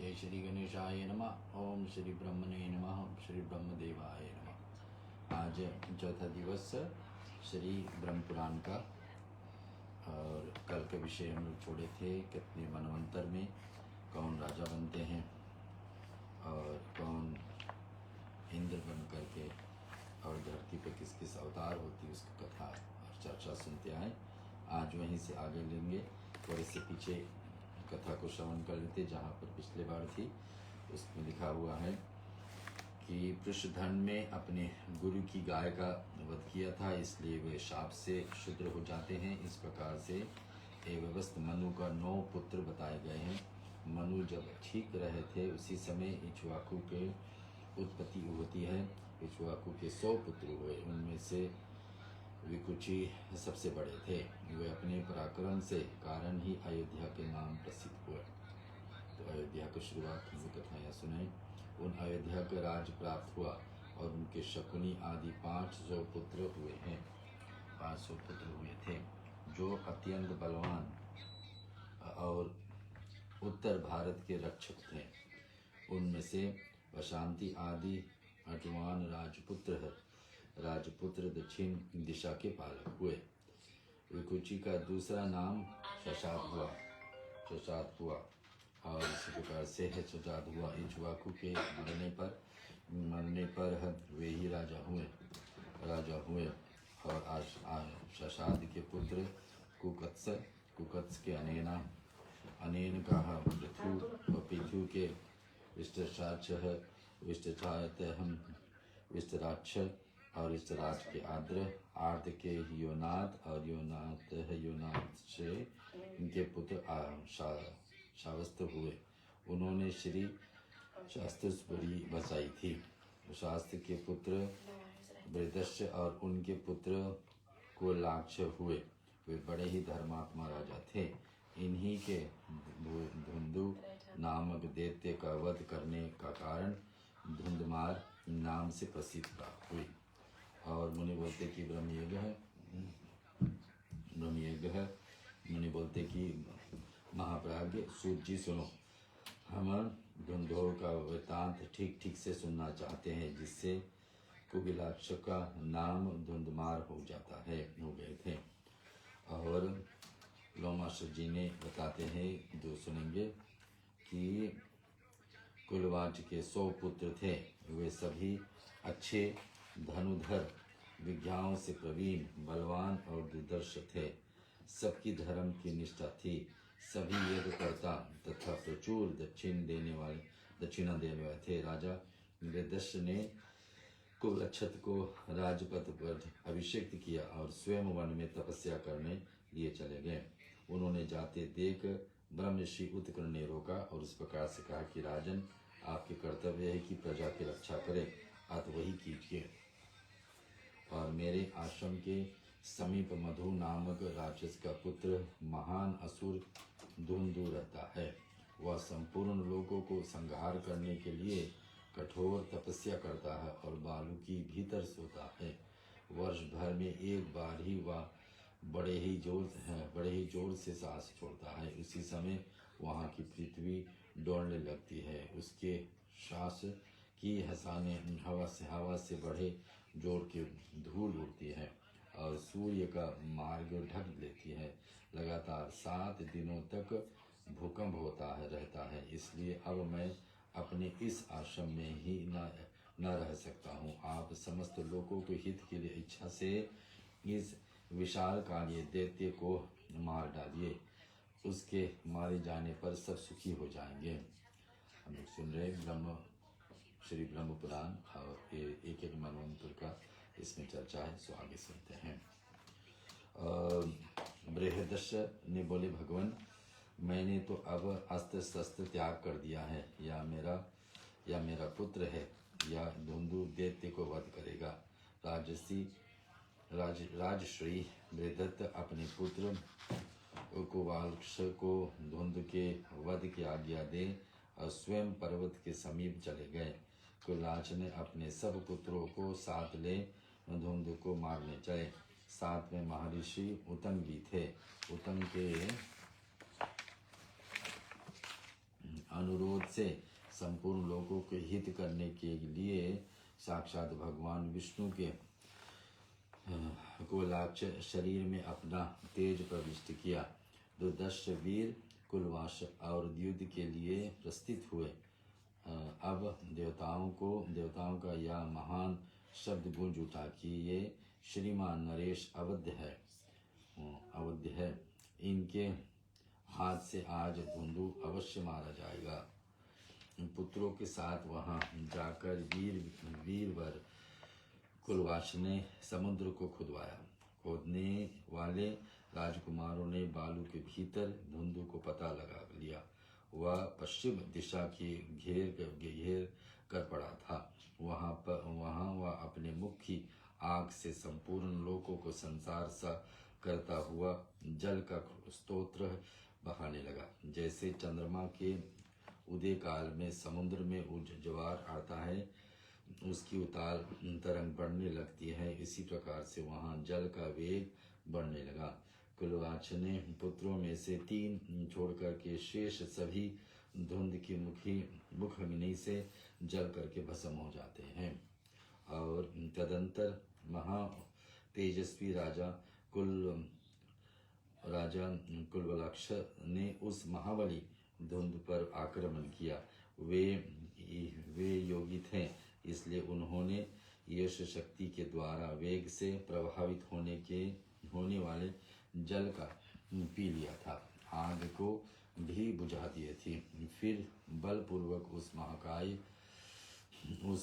जय श्री गणेशाय नमः। ओम श्री ब्रह्मणे नमः। श्री ब्रह्मदेवाय नमः। आज चौथा दिवस श्री ब्रह्म पुराण का, और कल के विषय हम लोग छोड़े थे कितने मनवंतर में कौन राजा बनते हैं और कौन इंद्र बन करके और धरती पे किस किस अवतार होती है, उसकी कथा और चर्चा सुनते आए। आज वहीं से आगे लेंगे, थोड़े से पीछे कथा को श्रवण कर लेते जहाँ पर पिछले बार थी। उसमें लिखा हुआ है कि पृष्ठधन में अपने गुरु की गाय का वध किया था, इसलिए वे शाप से शुद्र हो जाते हैं। इस प्रकार से एववस्थ मनु का 9 पुत्र बताए गए हैं। मनु जब ठीक रहे थे उसी समय इक्ष्वाकु के उत्पत्ति होती है। इक्ष्वाकु के 100 पुत्र हुए, उनमें से विकुची सबसे बड़े थे। वे अपने पराक्रम से कारण ही अयोध्या के नाम प्रसिद्ध हुए। तो अयोध्या की शुरुआत की कथाएँ सुनाई। उन अयोध्या का राज प्राप्त हुआ और उनके शकुनी आदि 500 पुत्र हुए हैं। 500 पुत्र हुए थे जो अत्यंत बलवान और उत्तर भारत के रक्षक थे। उनमें से अशांति आदि 8वां राजपुत्र दक्षिण दिशा के पालक हुए। विकुची का दूसरा नाम शशाद हुआ और इसी प्रकार से शशाद हुआ। इक्ष्वाकु के मरने पर वे ही राजा हुए और शशाद के पुत्र कुकत्स के अनेन का पृथु के विष्टराक्ष और इष्टराज के आर्द के योनाथ और योनाथ से इनके पुत्र शावस्त हुए। उन्होंने श्री शास्त्रपुरी बसाई थी। शास्त्र के पुत्र वृदस्य और उनके पुत्र कुलाक्ष हुए। वे बड़े ही धर्मात्मा राजा थे। इन्हीं के धुंधु नामक दैत्य का वध करने का कारण धुंधमार नाम से प्रसिद्ध प्राप्त हुई। और मुनि बोलते कि ब्रह्मयज्ञ है। मुनि बोलते कि महाप्राज्ञ सूत जी सुनो, हम धुंधों का वृतांत ठीक से सुनना चाहते हैं, जिससे कुबिलाक्ष का नाम धुंधमार हो गए थे। और लोमाश्वर जी ने बताते हैं, जो सुनेंगे, कि कुलवाच के 100 पुत्र थे। वे सभी अच्छे धनुधर, विद्याओं से प्रवीण, बलवान और दुर्दर्श थे। सबकी धर्म की निष्ठा थी। सभी यज्ञकर्ता तथा प्रचुर दक्षिणा देने वाले थे। राजा वृदस्य ने कुलक्षत को राजपथ पर अभिषेक किया और स्वयं वन में तपस्या करने लिए चले गए। उन्होंने जाते देख ब्रह्मऋषि उत्कर्ण ने रोका और इस प्रकार से कहा कि राजन, आपके कर्तव्य है कि प्रजा की रक्षा करें, अत वही कीजिए। और मेरे आश्रम के समीप मधु नामक राक्षस का पुत्र महान असुर धुंधु रहता है। वह संपूर्ण लोगों को संहार करने के लिए कठोर तपस्या करता है और बालू की भीतर सोता है। वर्ष भर में एक बार ही वह बड़े ही जोर से सांस छोड़ता है। उसी समय वहाँ की पृथ्वी दौड़ने लगती है। उसके श्वास की हवा से बड़े जोर की धूल उड़ती है और सूर्य का मार्ग ढक लेती है। लगातार 7 दिनों तक भूकंप रहता है। इसलिए अब मैं अपने इस आश्रम में ही न रह सकता हूँ। आप समस्त लोगों के हित के लिए इच्छा से इस विशाल कालीय दैत्य को मार डालिए। उसके मारे जाने पर सब सुखी हो जाएंगे। हम लोग सुन रहे श्री ब्रह्म पुराण और एक मनवंतर का इसमें चर्चा है, सो आगे सुनते हैं। बृहदस्य ने बोले, भगवान, मैंने तो अब अस्त्र शस्त्र त्याग कर दिया है। या मेरा पुत्र है या धुंधु दैत्य को वध करेगा। राजश्री बृहदत्त अपने पुत्र कुवालक्ष को धुंध के वध की आज्ञा दे और स्वयं पर्वत के समीप चले गए। कुलाच ने अपने सब पुत्रों को साथ ले धुंध को मारने चले। साथ में महर्षि उत्तंग भी थे। उत्तंग के अनुरोध से संपूर्ण लोगों के हित करने के लिए साक्षात भगवान विष्णु के कुलाक्ष शरीर में अपना तेज प्रविष्ट किया। तो 10 वीर कुलवास और युद्ध के लिए प्रस्थित हुए। अब देवताओं का यह महान शब्द गूंज उठा कि ये श्रीमान नरेश अवध्य है, इनके हाथ से आज धुंधु अवश्य मारा जाएगा। पुत्रों के साथ वहां जाकर वीरवर कुलवास ने समुद्र को खुदवाया। खोदने वाले राजकुमारों ने बालू के भीतर धुंधु को पता लगा लिया। वह पश्चिम दिशा की घेर कर पड़ा था। वहां वह अपने मुख की आग से संपूर्ण लोगों को संसार सा करता हुआ जल का स्तोत्र बहाने लगा। जैसे चंद्रमा के उदय काल में समुद्र में ज्वार आता है, उसकी उतार तरंग बढ़ने लगती है, इसी प्रकार से वहां जल का वेग बढ़ने लगा। कुलवाच ने पुत्रों में से 3 छोड़कर के शेष सभी धुंध की मुखग्नि से जल करके भस्म हो जाते हैं। और तदंतर महा तेजस्वी राजा कुलवलक्ष ने उस महाबली धुंध पर आक्रमण किया। वे योगी थे, इसलिए उन्होंने यश शक्ति के द्वारा वेग से प्रभावित होने वाले जल का पी लिया था, आग को भी बुझा दिए थी। फिर बलपूर्वक उस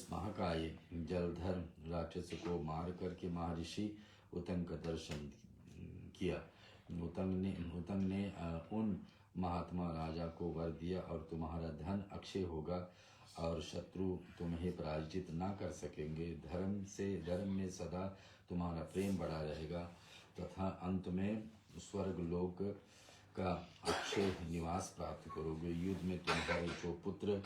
महाकाय जलधर राक्षस को मार करके महर्षि उतंग का दर्शन किया। उतंग ने उन महात्मा राजा को वर दिया, और तुम्हारा धन अक्षय होगा और शत्रु तुम्हें पराजित ना कर सकेंगे। धर्म में सदा तुम्हारा प्रेम बड़ा रहेगा तथा अंत में स्वर्ग लोक का अक्षय निवास प्राप्त करोगे। युद्ध में तुम्हारे जो पुत्र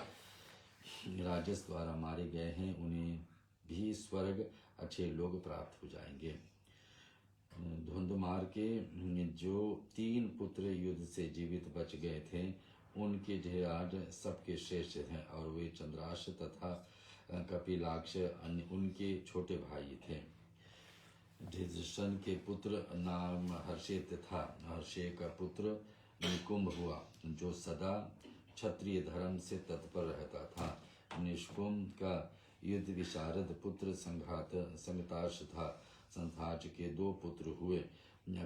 राजस द्वारा मारे गए हैं, उन्हें भी स्वर्ग अच्छे लोग प्राप्त हो जाएंगे। धुंधमार के जो 3 पुत्र युद्ध से जीवित बच गए थे, उनके जयराज सबके श्रेष्ठ थे, और वे चंद्राश तथा कपिलाक्ष उनके छोटे भाई थे। धृतराष्ट्र के पुत्र नाम हर्षेय था। हर्षेय का पुत्र निकुंभ हुआ, जो सदा क्षत्रिय धर्म से तत्पर रहता था। निष्कुंभ का युद्ध विशारद पुत्र संघताश था। संघताश के 2 पुत्र हुए,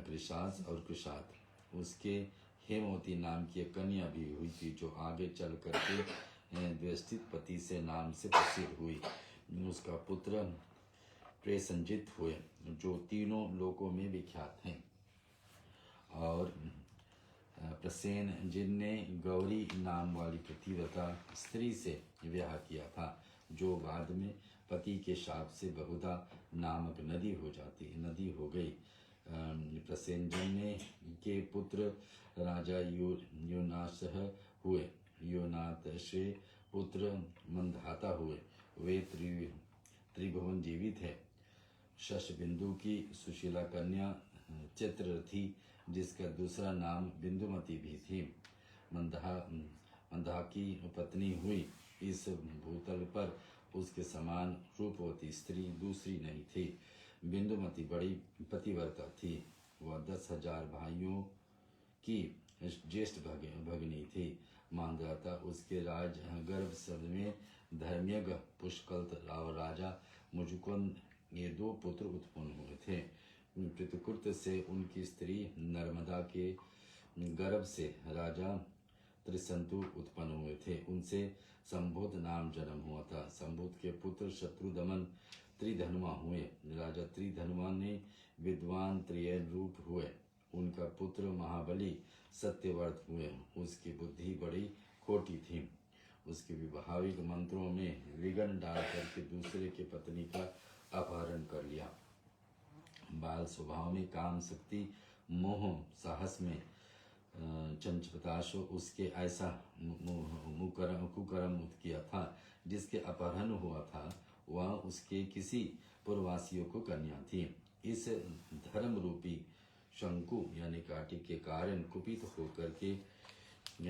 कृशास और कृशात। उसके हेमवती नाम की एक कन्या भी हुई थी, जो आगे चल करके द्वेष्टित पति से नाम से प्रसिद्ध हुई। उसका पुत्र प्रेसंजित हुए, जो तीनों लोकों में विख्यात हैं। और प्रसेन, जिनने गौरी नाम वाली पतिव्रता स्त्री से विवाह किया था, जो बाद में पति के शाप से बहुधा नामक नदी हो गई। प्रसेनजन के पुत्र राजा योनाश हुए। योनाश पुत्र मंधाता हुए। वे त्रिभुवन जीवित है। शशबिंदु की सुशीला कन्या चित्ररथी, जिसका दूसरा नाम बिंदुमती भी थी, मंदा की पत्नी हुई। इस भूतल पर उसके समान रूपवती स्त्री दूसरी नहीं थी। बिंदुमती बड़ी पतिव्रता थी। वह 10,000 भाइयों की ज्येष्ठ भगिनी थी। मांधाता उसके गर्भ में धर्मयज्ञ पुष्कल और राजा मुजुकुंद, ये 2 पुत्र उत्पन्न हुए थे। पितृकुट से उनकी स्त्री नर्मदा के गर्भ से राजा त्रिशंतु उत्पन्न हुए थे। उनसे संबोध नाम जन्म हुआ था। संबोध के पुत्र शत्रुदमन त्रिधनुमा हुए। राजा त्रिधनुमा ने विद्वान त्रियन रूप हुए। उनका पुत्र महाबली सत्यव्रत हुए। उसकी बुद्धि बड़ी खोटी थी। उसके विवाहिक मंत्रों में विघ्न डाल करके दूसरे के पत्नी का अपहरण कर लिया। बाल स्वभाव में काम शक्ति, मोह साहस में चंचलताश उसके ऐसा कुकर्म किया था। जिसके अपहरण हुआ था, वह उसके किसी पूर्ववासियों को कन्या थी। इस धर्म रूपी शंकु यानी काटी के कारण कुपित होकर के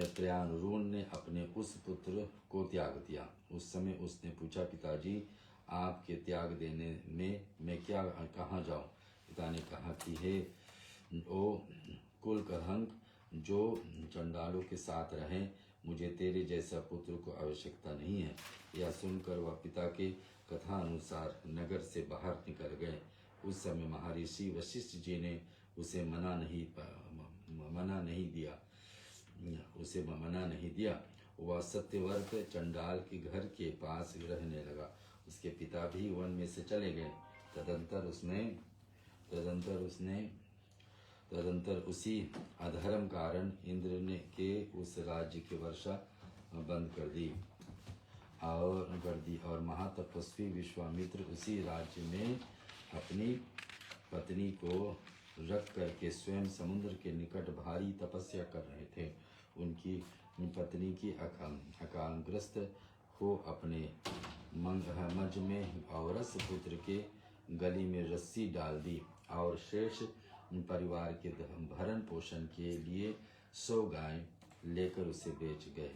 त्रयानुरून ने अपने उस पुत्र को त्याग दिया। उस समय उसने पूछा, पिताजी आपके त्याग देने में मैं क्या कहाँ जाऊँ? पिता ने कहा कि हे ओ कुलकलंक, जो चंडालों के साथ रहें, मुझे तेरे जैसा पुत्र को आवश्यकता नहीं है। यह सुनकर वह पिता के कथा अनुसार नगर से बाहर निकल गए। उस समय महर्षि वशिष्ठ जी ने उसे मना नहीं दिया। वह सत्यव्रत चंडाल के घर के पास रहने लगा। उसके पिता भी वन में से चले गए। तदंतर उसी अधर्म कारण इंद्र ने के उस राज्य की वर्षा बंद कर दी और महातपस्वी विश्वामित्र उसी राज्य में अपनी पत्नी को रख करके स्वयं समुद्र के निकट भारी तपस्या कर रहे थे। उनकी पत्नी की अकालग्रस्त हो अपने मज में औरस पुत्र के गली में रस्सी डाल दी और शेष परिवार के भरण पोषण के लिए 100 गाय लेकर उसे बेच गए।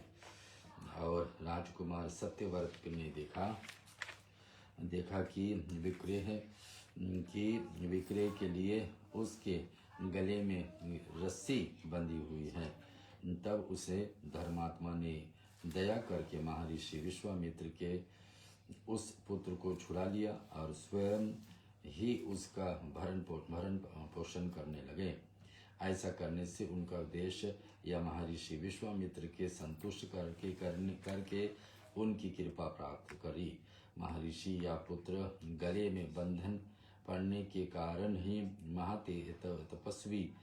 और राजकुमार सत्यव्रत ने देखा कि विक्रय के लिए उसके गले में रस्सी बंधी हुई है। तब उसे धर्मात्मा ने दया करके महर्षि विश्वामित्र के उस पुत्र को छुड़ा लिया और स्वयं ही उसका भरण पोषण करने लगे। ऐसा करने से उनका उद्देश्य या महर्षि विश्वामित्र के संतुष्ट करके उनकी कृपा प्राप्त करी। महर्षि या पुत्र गले में बंधन पड़ने के कारण ही तपस्वी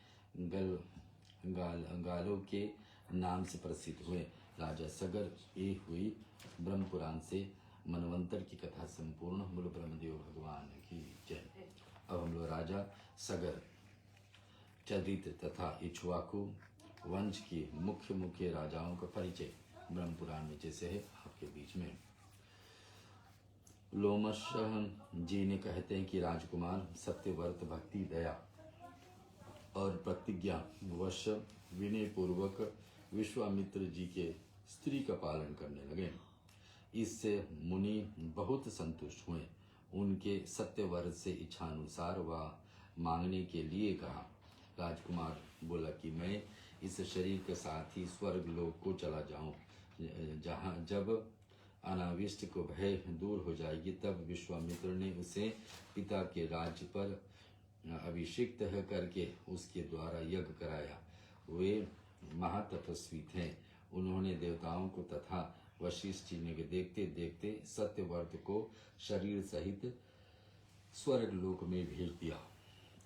गालों के नाम से प्रसिद्ध हुए। राजा सगर ये हुई ब्रह्म पुराण से मनवंतर की कथा संपूर्ण। बोलो ब्रह्मदेव भगवान की जय। अब हम लोग राजा सगर चरित्र तथा इक्ष्वाकु वंश की मुख्य राजाओं का परिचय ब्रह्म पुराण में जैसे है आपके बीच में। लोमश जी ने कहते हैं कि राजकुमार सत्यव्रत भक्ति, दया और प्रतिज्ञा वश विनय पूर्वक विश्वामित्र जी के स्त्री का पालन करने लगे। इससे मुनि बहुत संतुष्ट हुए। उनके सत्यव्रत से इच्छानुसार वह मांगने के लिए कहा। राजकुमार बोला कि मैं इस शरीर के साथ ही स्वर्ग लोक को चला जाऊं, जहां जब अनाविष्ट को भय दूर हो जाएगी। तब विश्वामित्र ने उसे पिता के राज्य पर अभिषिक्त करके उसके द्वारा यज्ञ कराया। वे महातपस्वी थे। उन्होंने देवताओं को तथा वशिष्ठ जी ने देखते देखते सत्यव्रत को शरीर सहित स्वर्ग लोक में भेज दिया।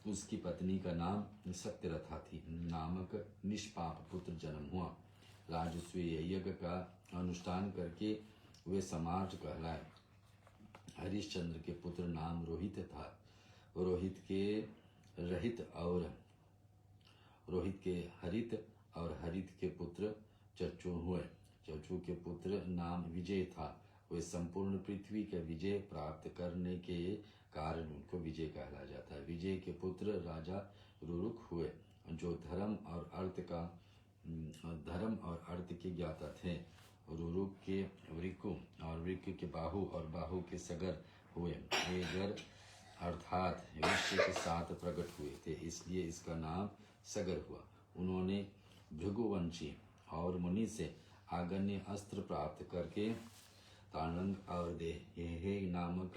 उसकी पत्नी का नाम सत्यरथा थी नामक निष्पाप पुत्र जन्म हुआ। राजस्वीय यज्ञ का अनुष्ठान करके वे समाज कहलाए। हरिश्चंद्र के पुत्र नाम रोहित था। रोहित के हरित और हरित के पुत्र चक्षु हुए। चक्षु के पुत्र नाम विजय था। वे संपूर्ण पृथ्वी का विजय प्राप्त करने के कारण उनको विजय कहला जाता है। विजय के पुत्र राजा रुरुक हुए, जो धर्म और अर्थ के ज्ञाता थे। रुरुक के वृक्क और वृक्क के बाहु और बाहु के सगर हुए। ये गर अर्थात विश्व के साथ प्रकट हुए थे, इसलिए इसका नाम सगर हुआ। उन्होंने भृगुवंशी और मुनि से आगन्य अस्त्र प्राप्त करके तांडंग और देहे नामक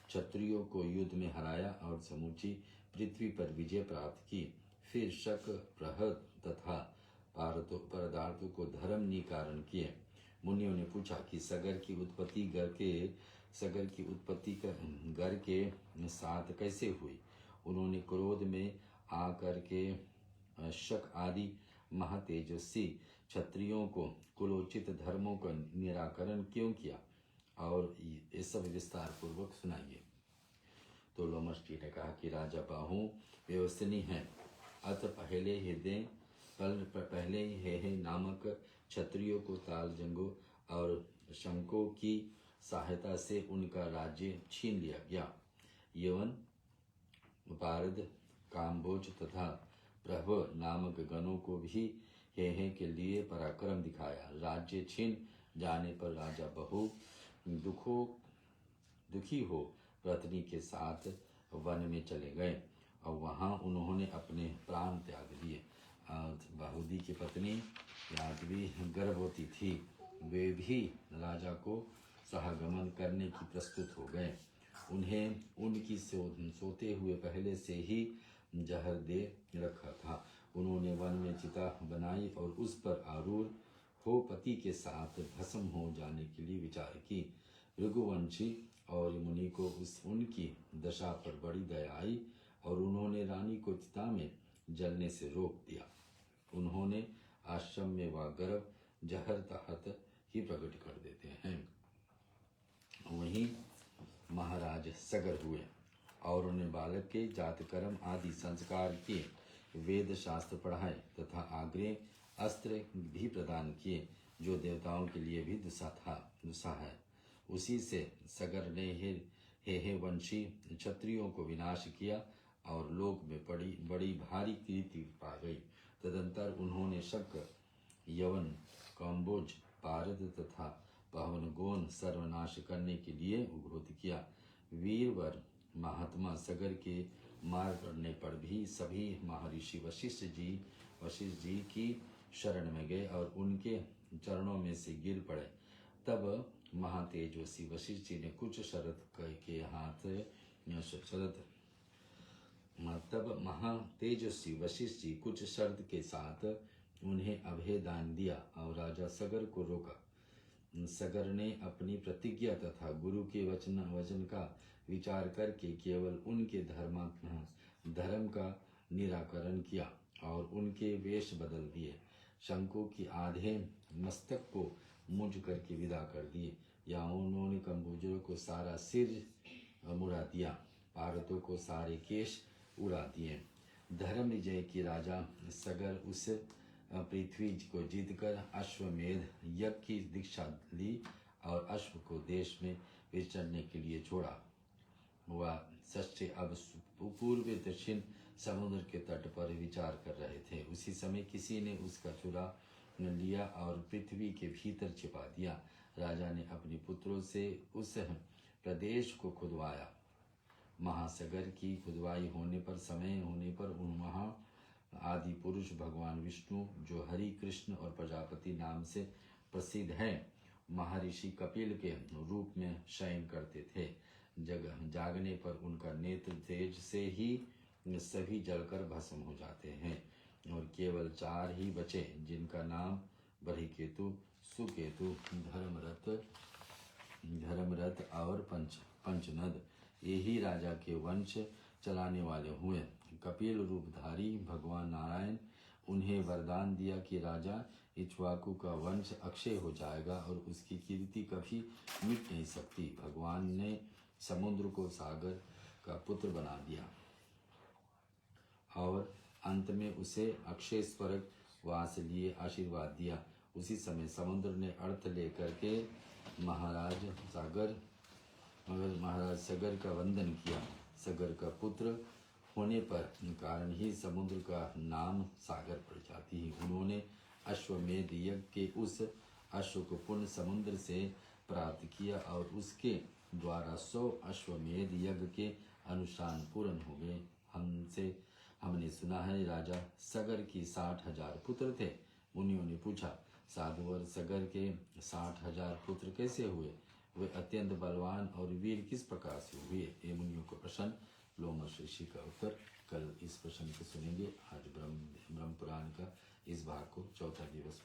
क्षत्रियों को युद्ध में हराया और समूची पृथ्वी पर विजय प्राप्त की। फिर शक, प्रहद तथा परदार्थों को धर्म निकारण किए। मुनियों ने पूछा कि सगर की उत्पत्ति गर के साथ कैसे हुई। उन्होंने क्रोध में आकर के शक आदि महातेजस्वी क्षत्रियों को कुलोचित धर्मों का निराकरण क्यों किया, और ये सब विस्तार पूर्वक सुनाइए। तो लोमश जी ने कहा कि राजा बाहु व्यवस्थनी है, अत पहले ही हे नामक क्षत्रियों को तालजंगों और शंकों की सहायता से उनका राज्य छीन लिया गया। यवन, पारद, काम्बोज तथा प्रभ नामक गणों को भी हे के लिए पराक्रम दिखाया। राज्य छीन जाने पर राजा बहु दुखी हो पत्नी के साथ वन में चले गए और वहाँ उन्होंने अपने प्राण त्याग दिए। बाहुदी की पत्नी यादवी गर्भवती थी, वे भी राजा को सहगमन करने की प्रस्तुत हो गए। उन्हें उनकी सोते हुए पहले से ही जहर दे रखा था। उन्होंने वन में चिता बनाई और उस पर आरूढ़ हो पति के साथ भस्म हो जाने के लिए विचार की। रघुवंशी और मुनि को उनकी दशा पर बड़ी दया आई और उन्होंने रानी को चिता में जलने से रोक दिया। उन्होंने आश्रम में वह गर्भ जहर तहत ही प्रकट कर देते हैं। वहीं महाराज सगर हुए और उन्हें बालक के जातकर्म आदि संस्कार किए, वेद शास्त्र पढ़ाए तथा आग्नेय अस्त्र भी प्रदान किए, जो देवताओं के लिए भी दुस्साह है। उसी से सगर ने हे वंशी क्षत्रियों को विनाश किया और लोक में बड़ी भारी कीर्ति पा गई। तदंतर उन्होंने शक, यवन, काम्बोज, पारद तथा पवनगोन सर्वनाश करने के लिए उद्रोध किया। वीरवर महात्मा सगर के मार पड़ने पर भी सभी महर्षि वशिष्ठ जी की शरण में गए और उनके चरणों में से गिर पड़े। तब महातेजस्वी वशिष्ठ जी ने कुछ शरत के हाथ तब महातेजस्वी वशिष्ठ जी कुछ शर्त के साथ उन्हें अभय दान दिया और राजा सगर को रोका। सगर ने अपनी प्रतिज्ञा तथा गुरु के वचन का विचार करके केवल उनके धर्म का निराकरण किया और उनके वेश बदल दिए। शंखों की आधे मस्तक को मुझ करके विदा कर दिए, या उन्होंने कंबोजों को सारा सिर मुड़ा दिया, पारतों को सारे केश उड़ा दिए। धर्म विजय की राजा सगर उस पृथ्वी को जीतकर अश्वमेध यज्ञ की दीक्षा ली और अश्व को देश में विचरने के लिए छोड़ा। वह सच्चे अब पूर्व दक्षिण समुद्र के तट पर विचार कर रहे थे। उसी समय किसी ने उसका चुरा लिया और पृथ्वी के भीतर छिपा दिया। राजा ने अपने पुत्रों से उस प्रदेश को खुदवाया। महासागर की खुदवाई होने पर वहाँ आदि पुरुष भगवान विष्णु, जो हरि, कृष्ण और प्रजापति नाम से प्रसिद्ध हैं, महर्षि कपिल के रूप में शयन करते थे। जागने पर उनका नेत्र तेज से ही सभी जलकर भस्म हो जाते हैं और केवल 4 ही बचे, जिनका नाम बृहकेतु, सुकेतु, धर्मरथ और पंचनद, यही राजा के वंश चलाने वाले हुए। कपिल रूपधारी भगवान नारायण उन्हें वरदान दिया कि राजा इक्ष्वाकु का वंश अक्षय हो जाएगा और उसकी कीर्ति कभी मिट नहीं सकती। भगवान ने समुद्र को सागर का पुत्र बना दिया और अंत में उसे अक्षय स्वर्ग वास लिए आशीर्वाद दिया। उसी समय समुद्र ने अर्थ लेकर के महाराज सगर का वंदन किया। सगर का पुत्र होने पर कारण ही समुद्र का नाम सागर पड़ जाती है। उन्होंने अश्वमेध यज्ञ के उस अश्व को पुण्य समुद्र से प्राप्त किया और उसके द्वारा 100 अश्वमेध यज्ञ के अनुष्ठान पूर्ण हो गए। हमने सुना है राजा सगर की 60,000 पुत्र थे। मुनियों ने पूछा, साधुवर सगर के 60,000 पुत्र कैसे हुए? वे अत्यंत बलवान और वीर किस प्रकार से हुए? ये मुनियों को प्रश्न। लोमश ऋषि का उत्तर। कल इस प्रश्न को सुनेंगे। आज ब्रह्म पुराण का इस भाग को चौथा दिवस